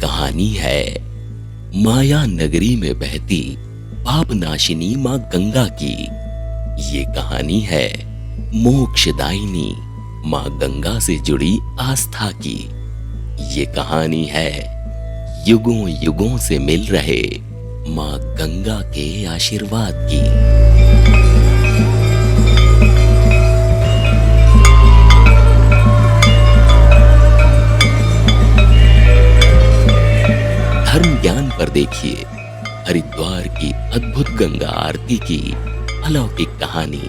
कहानी है माया नगरी में बहती पाप नाशिनी मां गंगा की। ये कहानी है मोक्षदायिनी मां गंगा से जुड़ी आस्था की। ये कहानी है युगों युगों से मिल रहे मां गंगा के आशीर्वाद की। धर्म ज्ञान पर देखिए हरिद्वार की अद्भुत गंगा आरती की अलौकिक कहानी।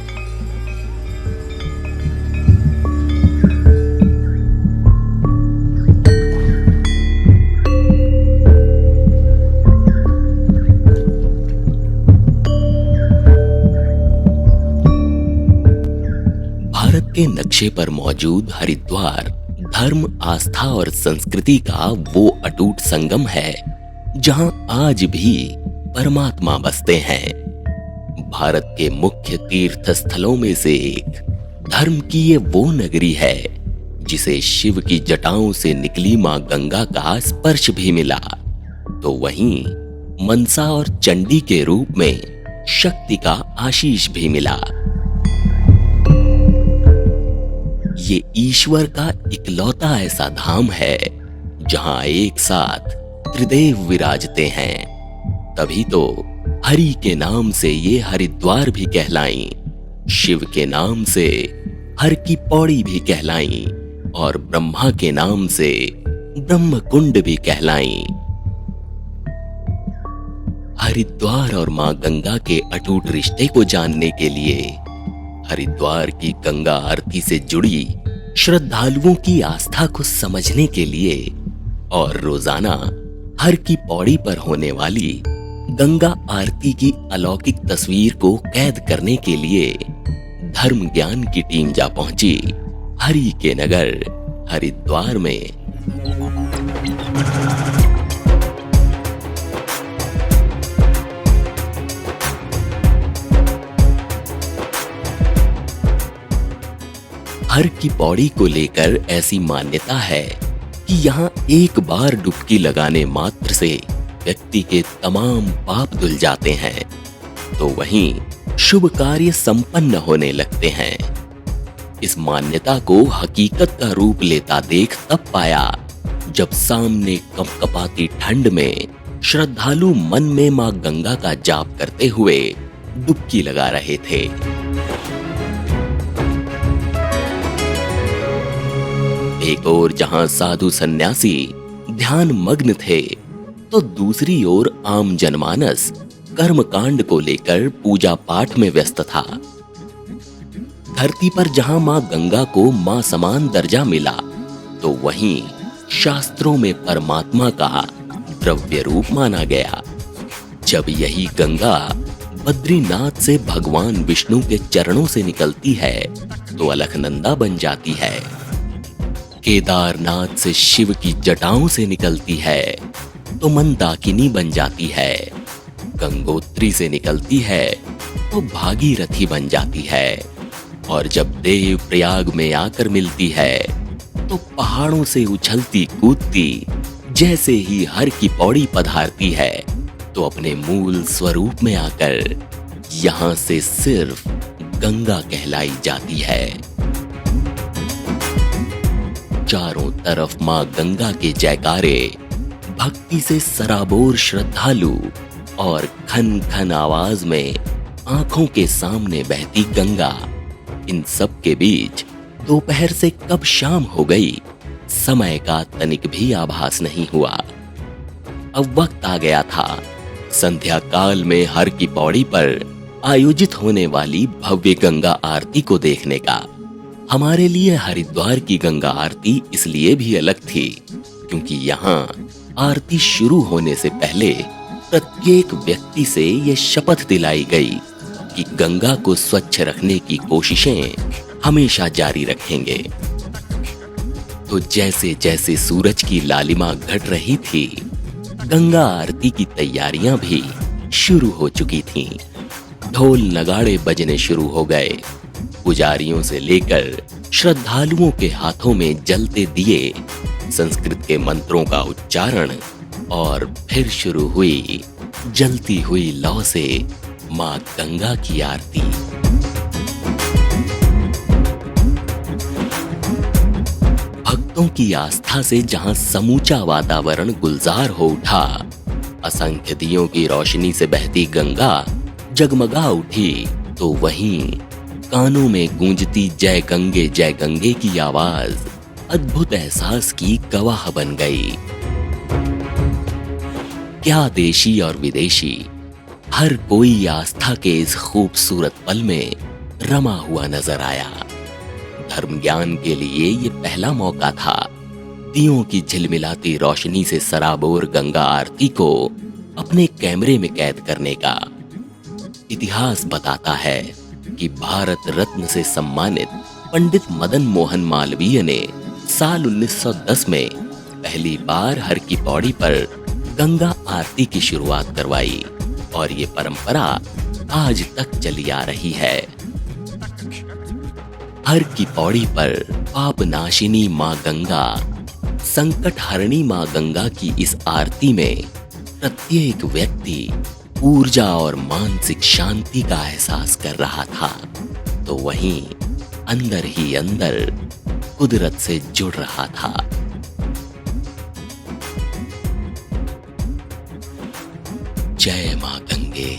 भारत के नक्शे पर मौजूद हरिद्वार धर्म, आस्था और संस्कृति का वो अटूट संगम है जहां आज भी परमात्मा बसते हैं। भारत के मुख्य तीर्थ स्थलों में से एक धर्म की ये वो नगरी है जिसे शिव की जटाओं से निकली मां गंगा का स्पर्श भी मिला, तो वहीं मनसा और चंडी के रूप में शक्ति का आशीष भी मिला। ये ईश्वर का इकलौता ऐसा धाम है जहां एक साथ त्रिदेव विराजते हैं। तभी तो हरि के नाम से ये हरिद्वार भी कहलाई, शिव के नाम से हर की पौड़ी भी कहलाई और ब्रह्मा के नाम से ब्रह्म कुंड भी कहलाई। हरिद्वार और मां गंगा के अटूट रिश्ते को जानने के लिए हरिद्वार की गंगा आरती से जुड़ी श्रद्धालुओं की आस्था को समझने के लिए और रोजाना हर की पौड़ी पर होने वाली गंगा आरती की अलौकिक तस्वीर को कैद करने के लिए धर्म ज्ञान की टीम जा पहुंची हरि के नगर हरिद्वार में। हर की पौड़ी को लेकर ऐसी मान्यता है कि यहाँ एक बार डुबकी लगाने मात्र से व्यक्ति के तमाम पाप धुल जाते हैं, तो वहीं शुभ कार्य संपन्न होने लगते हैं। इस मान्यता को हकीकत का रूप लेता देख तब पाया जब सामने कंपकपाती ठंड में श्रद्धालु मन में मां गंगा का जाप करते हुए डुबकी लगा रहे थे। एक ओर जहां साधु सन्यासी ध्यान मग्न थे, तो दूसरी ओर आम जनमानस कर्मकांड को लेकर पूजा पाठ में व्यस्त था। धरती पर जहां मां गंगा को मां समान दर्जा मिला, तो वहीं शास्त्रों में परमात्मा का द्रव्य रूप माना गया। जब यही गंगा बद्रीनाथ से भगवान विष्णु के चरणों से निकलती है तो अलकनंदा बन जाती है, केदारनाथ से शिव की जटाओं से निकलती है तो मंदाकिनी बन जाती है, गंगोत्री से निकलती है तो भागीरथी बन जाती है, और जब देव प्रयाग में आकर मिलती है तो पहाड़ों से उछलती कूदती जैसे ही हर की पौड़ी पधारती है तो अपने मूल स्वरूप में आकर यहां से सिर्फ गंगा कहलाई जाती है। चारों तरफ मां गंगा के जयकारे, भक्ति से सराबोर श्रद्धालु और खन खन आवाज में आंखों के सामने बहती गंगा। इन सब के बीच दोपहर से कब शाम हो गई, समय का तनिक भी आभास नहीं हुआ। अब वक्त आ गया था संध्या काल में हर की पौड़ी पर आयोजित होने वाली भव्य गंगा आरती को देखने का। हमारे लिए हरिद्वार की गंगा आरती इसलिए भी अलग थी क्योंकि यहाँ आरती शुरू होने से पहले प्रत्येक व्यक्ति से ये शपथ दिलाई गई कि गंगा को स्वच्छ रखने की कोशिशें हमेशा जारी रखेंगे। तो जैसे जैसे सूरज की लालिमा घट रही थी, गंगा आरती की तैयारियां भी शुरू हो चुकी थीं। ढोल नगाड़े बजने शुरू हो गए। पुजारियों से लेकर श्रद्धालुओं के हाथों में जलते दिए, संस्कृत के मंत्रों का उच्चारण और फिर शुरू हुई जलती हुई लौ से मां गंगा की आरती। भक्तों की आस्था से जहां समूचा वातावरण गुलजार हो उठा, असंख्य दियों की रोशनी से बहती गंगा जगमगा उठी, तो वहीं कानों में गूंजती जय गंगे की आवाज अद्भुत एहसास की गवाह बन गई। क्या देशी और विदेशी, हर कोई आस्था के इस खूबसूरत पल में रमा हुआ नजर आया। धर्म ज्ञान के लिए ये पहला मौका था दियों की झिलमिलाती रोशनी से सराबोर गंगा आरती को अपने कैमरे में कैद करने का। इतिहास बताता है कि भारत रत्न से सम्मानित पंडित मदन मोहन मालवीय ने साल 1910 में पहली बार हर की पौड़ी पर गंगा आरती की शुरुआत करवाई और ये परंपरा आज तक चली आ रही है। हर की पौड़ी पर पाप नाशिनी मां गंगा, संकट हरणी मां गंगा की इस आरती में प्रत्येक व्यक्ति ऊर्जा और मानसिक शांति का एहसास कर रहा था, तो वहीं अंदर ही अंदर कुदरत से जुड़ रहा था। जय मां गंगे।